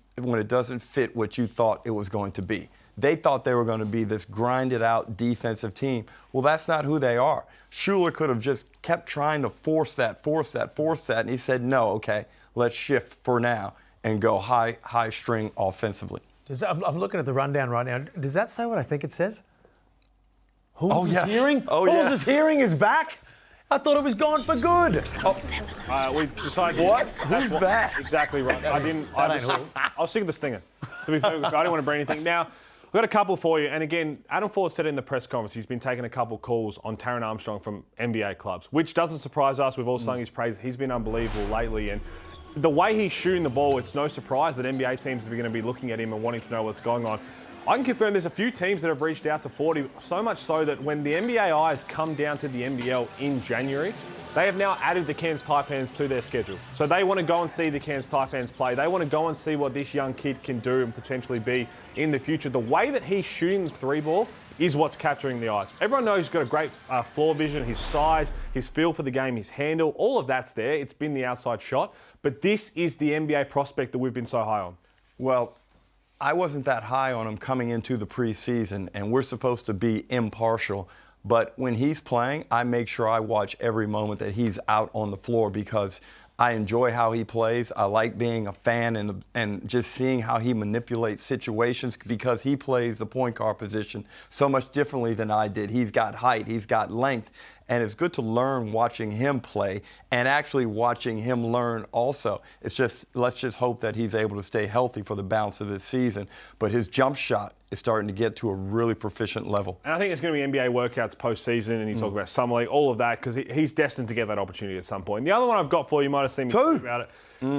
what you thought it was going to be. They thought they were going to be this grinded out defensive team. Well, that's not who they are. Schuler could have just kept trying to force that, and he said, no, okay, let's shift for now and go high string offensively. I'm looking at the rundown right now. Does that say what I think it says? Who's yes. hearing? Oh, yeah. Who's hearing is back? I thought it was gone for good. We decided. What? Who's that? Exactly right. I was sick of the stinger. To be fair, I didn't want to bring anything. Now, we've got a couple for you. And again, Adam Ford said in the press conference he's been taking a couple calls on Taron Armstrong from NBA clubs, which doesn't surprise us. We've all sung his praise. He's been unbelievable lately. And the way he's shooting the ball, it's no surprise that NBA teams are going to be looking at him and wanting to know what's going on. I can confirm there's a few teams that have reached out to 40, so much so that when the NBA eyes come down to the NBL in January, they have now added the Cairns Taipans to their schedule. So they want to go and see the Cairns Taipans play. They want to go and see what this young kid can do and potentially be in the future. The way that he's shooting the three ball is what's capturing the eyes. Everyone knows he's got a great floor vision, his size, his feel for the game, his handle, all of that's there. It's been the outside shot. But this is the NBA prospect that we've been so high on. Well, I wasn't that high on him coming into the preseason, and we're supposed to be impartial. But when he's playing, I make sure I watch every moment that he's out on the floor because I enjoy how he plays. I like being a fan and just seeing how he manipulates situations because he plays the point guard position so much differently than I did. He's got height, he's got length, and it's good to learn watching him play and actually watching him learn also. It's just, let's just hope that he's able to stay healthy for the balance of this season. But his jump shot is starting to get to a really proficient level. And I think it's going to be NBA workouts postseason, and you talk about Summer League, all of that, because he's destined to get that opportunity at some point. And the other one I've got for you, might have seen me talk about it,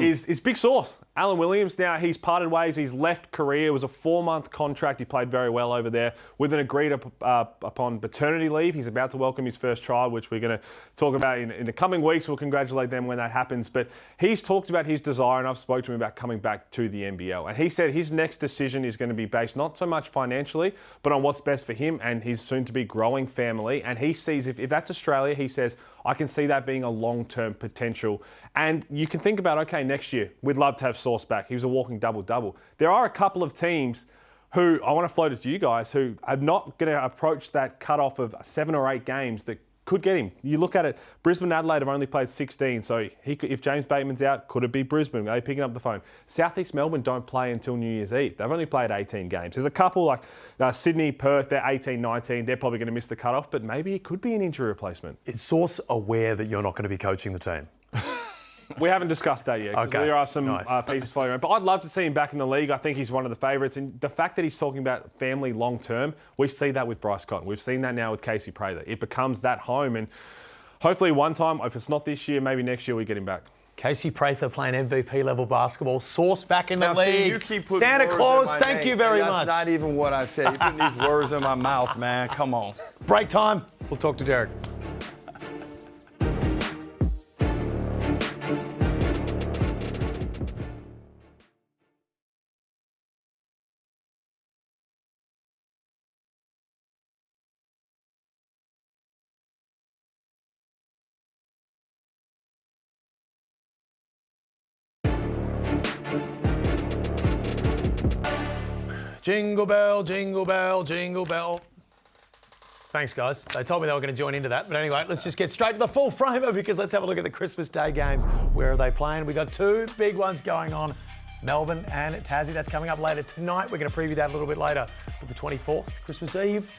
is Big Sauce. Alan Williams, now he's parted ways. He's left Korea. It was a 4-month contract. He played very well over there with an agreed upon paternity leave. He's about to welcome his first child, which we're going to talk about in the coming weeks. We'll congratulate them when that happens. But he's talked about his desire, and I've spoken to him about coming back to the NBL. And he said his next decision is going to be based not so much financially, but on what's best for him and his soon-to-be growing family. And he sees, if that's Australia, he says, I can see that being a long-term potential. And you can think about, okay, next year, we'd love to have Sauce back. He was a walking double-double. There are a couple of teams who, I want to float it to you guys, who are not going to approach that cutoff of 7 or 8 games that could get him. You look at it, Brisbane and Adelaide have only played 16, so if James Bateman's out, could it be Brisbane? Are they picking up the phone? South East Melbourne don't play until New Year's Eve. They've only played 18 games. There's a couple like Sydney, Perth, they're 18, 19. They're probably going to miss the cutoff, but maybe it could be an injury replacement. Is Sauce aware that you're not going to be coaching the team? We haven't discussed that yet. Okay. There are some pieces floating around. But I'd love to see him back in the league. I think he's one of the favourites. And the fact that he's talking about family long term, we see that with Bryce Cotton. We've seen that now with Casey Prather. It becomes that home. And hopefully one time, if it's not this year, maybe next year we get him back. Casey Prather playing MVP level basketball. Sauce back in the Now, league. see, you keep putting Santa words Claus, in my thank name, you very and much. That's not even what I said. You're putting these words in my mouth, man. Come on. Break time. We'll talk to Derek. Jingle bell, jingle bell, jingle bell. Thanks, guys. They told me they were going to join into that. But anyway, let's just get straight to the full framer because let's have a look at the Christmas Day games. Where are they playing? We've got 2 big ones going on. Melbourne and Tassie. That's coming up later tonight. We're going to preview that a little bit later. But the 24th, Christmas Eve,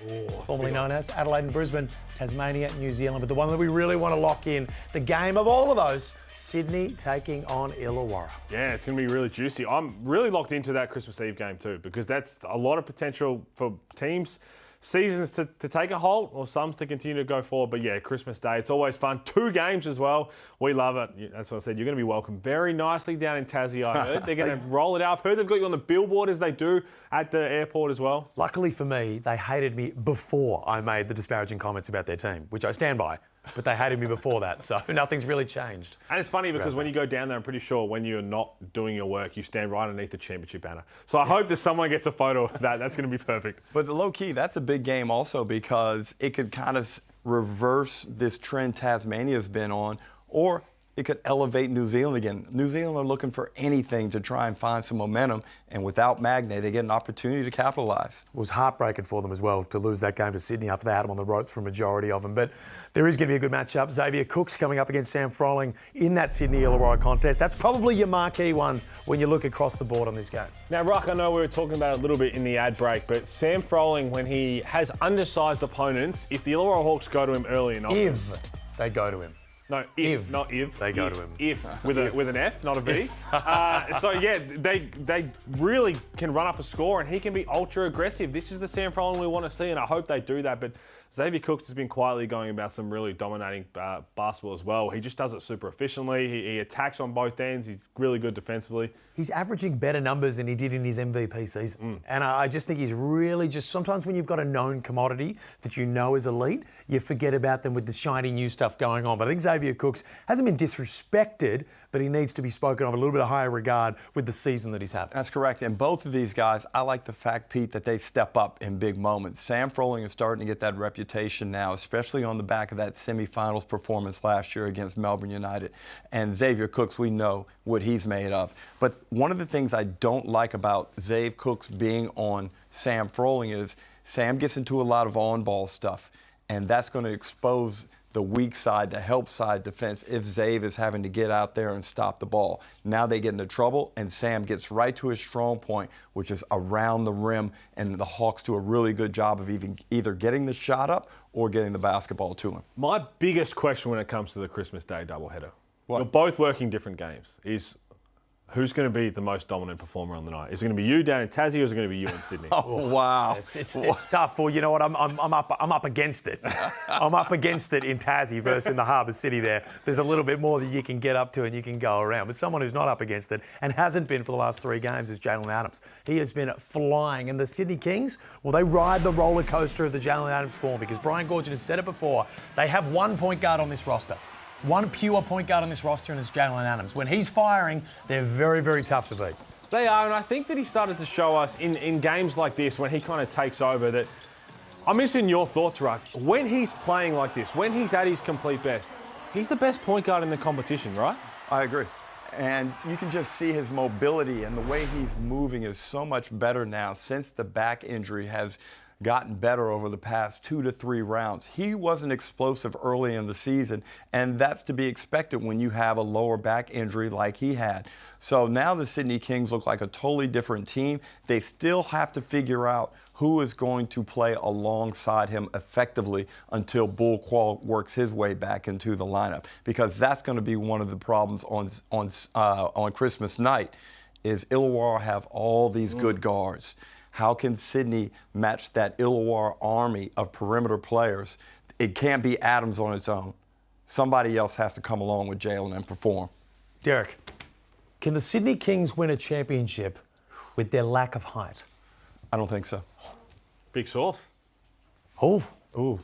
formerly known as Adelaide and Brisbane, Tasmania, New Zealand. But the one that we really want to lock in, the game of all of those, Sydney taking on Illawarra. Yeah, it's going to be really juicy. I'm really locked into that Christmas Eve game too, because that's a lot of potential for teams, seasons to take a halt, or some to continue to go forward. But yeah, Christmas Day, it's always fun. 2 games as well. We love it. That's what I said. You're going to be welcomed very nicely down in Tassie, I heard. They're going to roll it out. I've heard they've got you on the billboard as they do at the airport as well. Luckily for me, they hated me before I made the disparaging comments about their team, which I stand by. But they hated me before that, so nothing's really changed. And it's funny because when you go down there, I'm pretty sure when you're not doing your work, you stand right underneath the championship banner. So I hope that someone gets a photo of that. That's going to be perfect. But low-key, that's a big game also because it could kind of reverse this trend Tasmania's been on, or it could elevate New Zealand again. New Zealand are looking for anything to try and find some momentum, and without Magnay, they get an opportunity to capitalize. It was heartbreaking for them as well to lose that game to Sydney after they had them on the ropes for a majority of them. But there is going to be a good matchup. Xavier Cook's coming up against Sam Froling in that Sydney-Illawarra contest. That's probably your marquee one when you look across the board on this game. Now, Ruck, I know we were talking about it a little bit in the ad break, but Sam Froling, when he has undersized opponents, if the Illawarra Hawks go to him early enough... If they go to him. No, if, not if. They go to him. If, with an F, not a V. So, yeah, they really can run up a score, and he can be ultra aggressive. This is the Sam Froling we want to see, and I hope they do that. But Xavier Cooks has been quietly going about some really dominating basketball as well. He just does it super efficiently. He attacks on both ends. He's really good defensively. He's averaging better numbers than he did in his MVP season. And I just think he's really just, sometimes when you've got a known commodity that you know is elite, you forget about them with the shiny new stuff going on. But I think Xavier Cooks hasn't been disrespected, but he needs to be spoken of a little bit of higher regard with the season that he's having. That's correct. And both of these guys, I like the fact, Pete, that they step up in big moments. Sam Froling is starting to get that reputation now, especially on the back of that semifinals performance last year against Melbourne United. And Xavier Cooks, we know what he's made of. But one of the things I don't like about Xavier Cooks being on Sam Froling is Sam gets into a lot of on-ball stuff, and that's going to expose the weak side, the help side defense if Zave is having to get out there and stop the ball. Now they get into trouble, and Sam gets right to his strong point, which is around the rim, and the Hawks do a really good job of either getting the shot up or getting the basketball to him. My biggest question when it comes to the Christmas Day doubleheader, What? you're both working different games, is who's going to be the most dominant performer on the night? Is it going to be you down in Tassie, or is it going to be you in Sydney? Oh, wow. It's tough. Well, you know what? I'm up against it. I'm up against it in Tassie versus in the Harbour City there. There's a little bit more that you can get up to and you can go around. But someone who's not up against it and hasn't been for the last 3 games is Jalen Adams. He has been flying. And the Sydney Kings, well, they ride the roller coaster of the Jalen Adams form because Brian Goorjian has said it before. They have one point guard on this roster. One pure point guard on this roster, and it's Jalen Adams. When he's firing, they're very, very tough to beat. They are, and I think that he started to show us in games like this when he kind of takes over that. I'm interested in your thoughts, Ruck. When he's playing like this, when he's at his complete best, he's the best point guard in the competition, right? I agree. And you can just see his mobility and the way he's moving is so much better now since the back injury has gotten better over the past 2 to 3 rounds. He wasn't explosive early in the season, and that's to be expected when you have a lower back injury like he had. So now the Sydney Kings look like a totally different team. They still have to figure out who is going to play alongside him effectively until Bull Quall works his way back into the lineup, because that's going to be one of the problems on Christmas night is Illawarra have all these good guards. How can Sydney match that Illawarra army of perimeter players? It can't be Adams on its own. Somebody else has to come along with Jalen and perform. Derek, can the Sydney Kings win a championship with their lack of height? I don't think so. Big source. Oh, Ooh,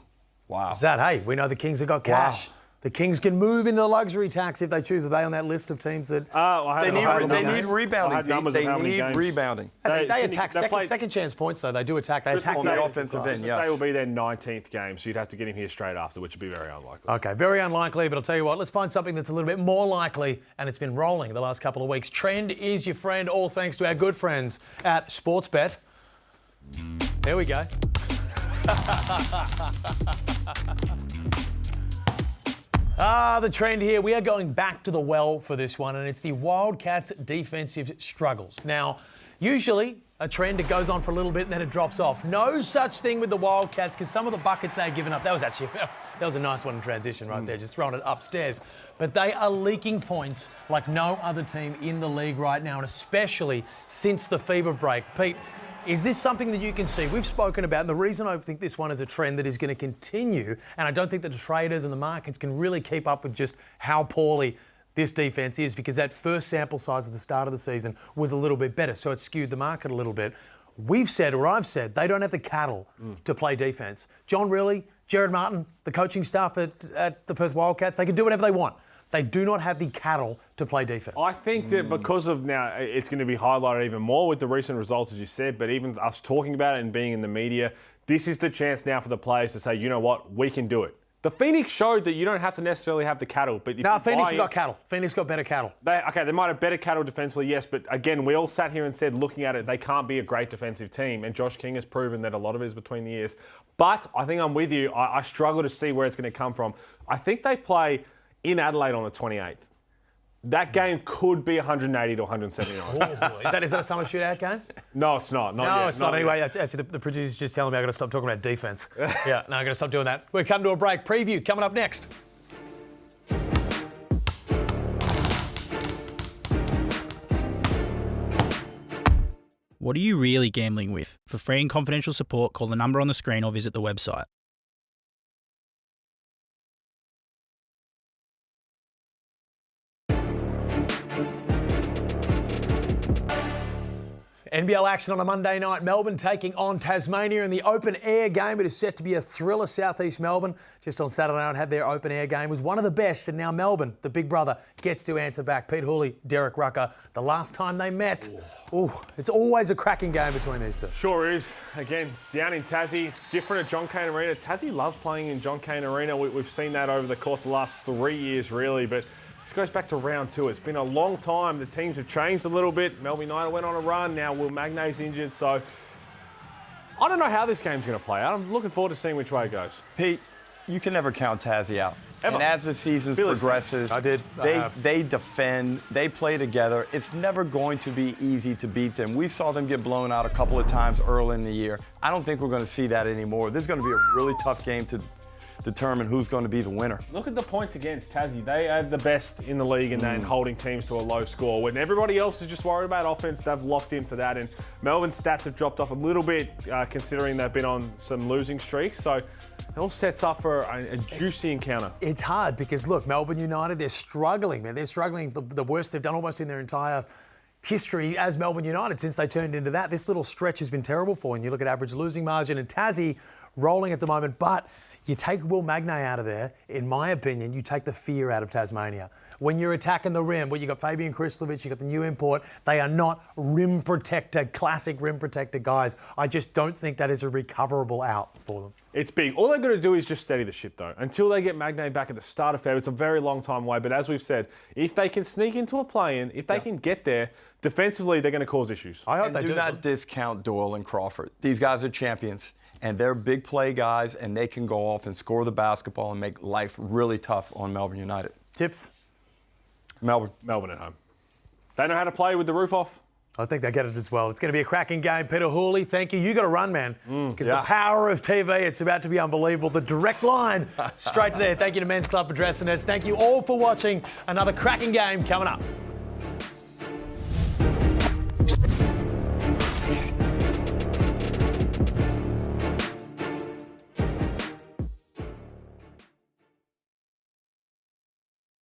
wow. is that, hey, we know the Kings have got cash. Wow. The Kings can move into the luxury tax if they choose. Are they on that list of teams that... They need I rebounding. had numbers They of how many need games. rebounding. They Sydney- attack they played- second chance points, though. They do attack. They attack on the offensive end, yes. They will be their 19th game, so you'd have to get him here straight after, which would be very unlikely. Okay, very unlikely, but I'll tell you what, let's find something that's a little bit more likely, and it's been rolling the last couple of weeks. Trend is your friend, all thanks to our good friends at Sportsbet. There we go. The trend here. We are going back to the well for this one, and it's the Wildcats' defensive struggles. Now, usually, a trend. It goes on for a little bit and then it drops off. No such thing with the Wildcats, because some of the buckets they've given up, that was a nice one in transition right there, just throwing it upstairs. But they are leaking points like no other team in the league right now, and especially since the FIBA break. Pete, is this something that you can see? We've spoken about, and the reason I think this one is a trend that is going to continue, and I don't think that the traders and the markets can really keep up with just how poorly this defence is, because that first sample size at the start of the season was a little bit better, so it skewed the market a little bit. We've said, or I've said, they don't have the cattle to play defence. John Riley, Jared Martin, the coaching staff at the Perth Wildcats, they can do whatever they want. They do not have the cattle to play defence. I think that because of now, it's going to be highlighted even more with the recent results, as you said, but even us talking about it and being in the media, this is the chance now for the players to say, you know what, we can do it. The Phoenix showed that you don't have to necessarily have the cattle. But no, Phoenix got cattle. Phoenix got better cattle. They might have better cattle defensively, yes, but again, we all sat here and said, looking at it, they can't be a great defensive team, and Josh King has proven that a lot of it is between the ears. But I think I'm with you. I struggle to see where it's going to come from. I think they play in Adelaide on the 28th. That game could be 180 to 179. Is that a summer shootout game? No, it's not. No, it's not. Anyway, actually, the producer's just telling me I've got to stop talking about defence. Yeah, no, I've got to stop doing that. We're coming to a break. Preview coming up next. What are you really gambling with? For free and confidential support, call the number on the screen or visit the website. NBL action on a Monday night. Melbourne taking on Tasmania in the open air game. It is set to be a thriller. Southeast Melbourne, just on Saturday night, had their open air game. It was one of the best, and now Melbourne, the big brother, gets to answer back. Pete Hooley, Derek Rucker, the last time they met. It's always a cracking game between these two. Sure is. Again, down in Tassie, it's different at John Cain Arena. Tassie love playing in John Cain Arena. We've seen that over the course of the last 3 years, really, but this goes back to round two. It's been a long time. The teams have changed a little bit. Melbourne United went on a run. Now Will Magnay's injured. So I don't know how this game's going to play out. I'm looking forward to seeing which way it goes. Pete, you can never count Tassie out. Ever. And as the season progresses, they defend, they play together. It's never going to be easy to beat them. We saw them get blown out a couple of times early in the year. I don't think we're going to see that anymore. This is going to be a really tough game to determine who's going to be the winner. Look at the points against Tassie. They have the best in the league in that and holding teams to a low score. When everybody else is just worried about offense, they've locked in for that. And Melbourne's stats have dropped off a little bit considering they've been on some losing streaks. So it all sets up for a juicy encounter. It's hard because, look, Melbourne United, they're struggling, man. They're struggling the worst they've done almost in their entire history as Melbourne United since they turned into that. This little stretch has been terrible for them. You look at average losing margin, and Tassie rolling at the moment, but you take Will Magnay out of there, in my opinion, you take the fear out of Tasmania. When you're attacking the rim, well, you got Fabian Krislovic, you got the new import, they are not rim protector, classic rim protector guys. I just don't think that is a recoverable out for them. It's big. All they've got to do is just steady the ship, though. Until they get Magnay back at the start of Feb, it's a very long time away. But as we've said, if they can sneak into a play-in, if they can get there, defensively, they're going to cause issues. I hope they do not discount Doyle and Crawford. These guys are champions, and they're big play guys, and they can go off and score the basketball and make life really tough on Melbourne United. Tips? Melbourne at home. They know how to play with the roof off. I think they get it as well. It's going to be a cracking game. Peter Hooley, thank you. You got to run, man. Because the power of TV, it's about to be unbelievable. The direct line straight to there. Thank you to Men's Club for dressing us. Thank you all for watching. Another cracking game coming up.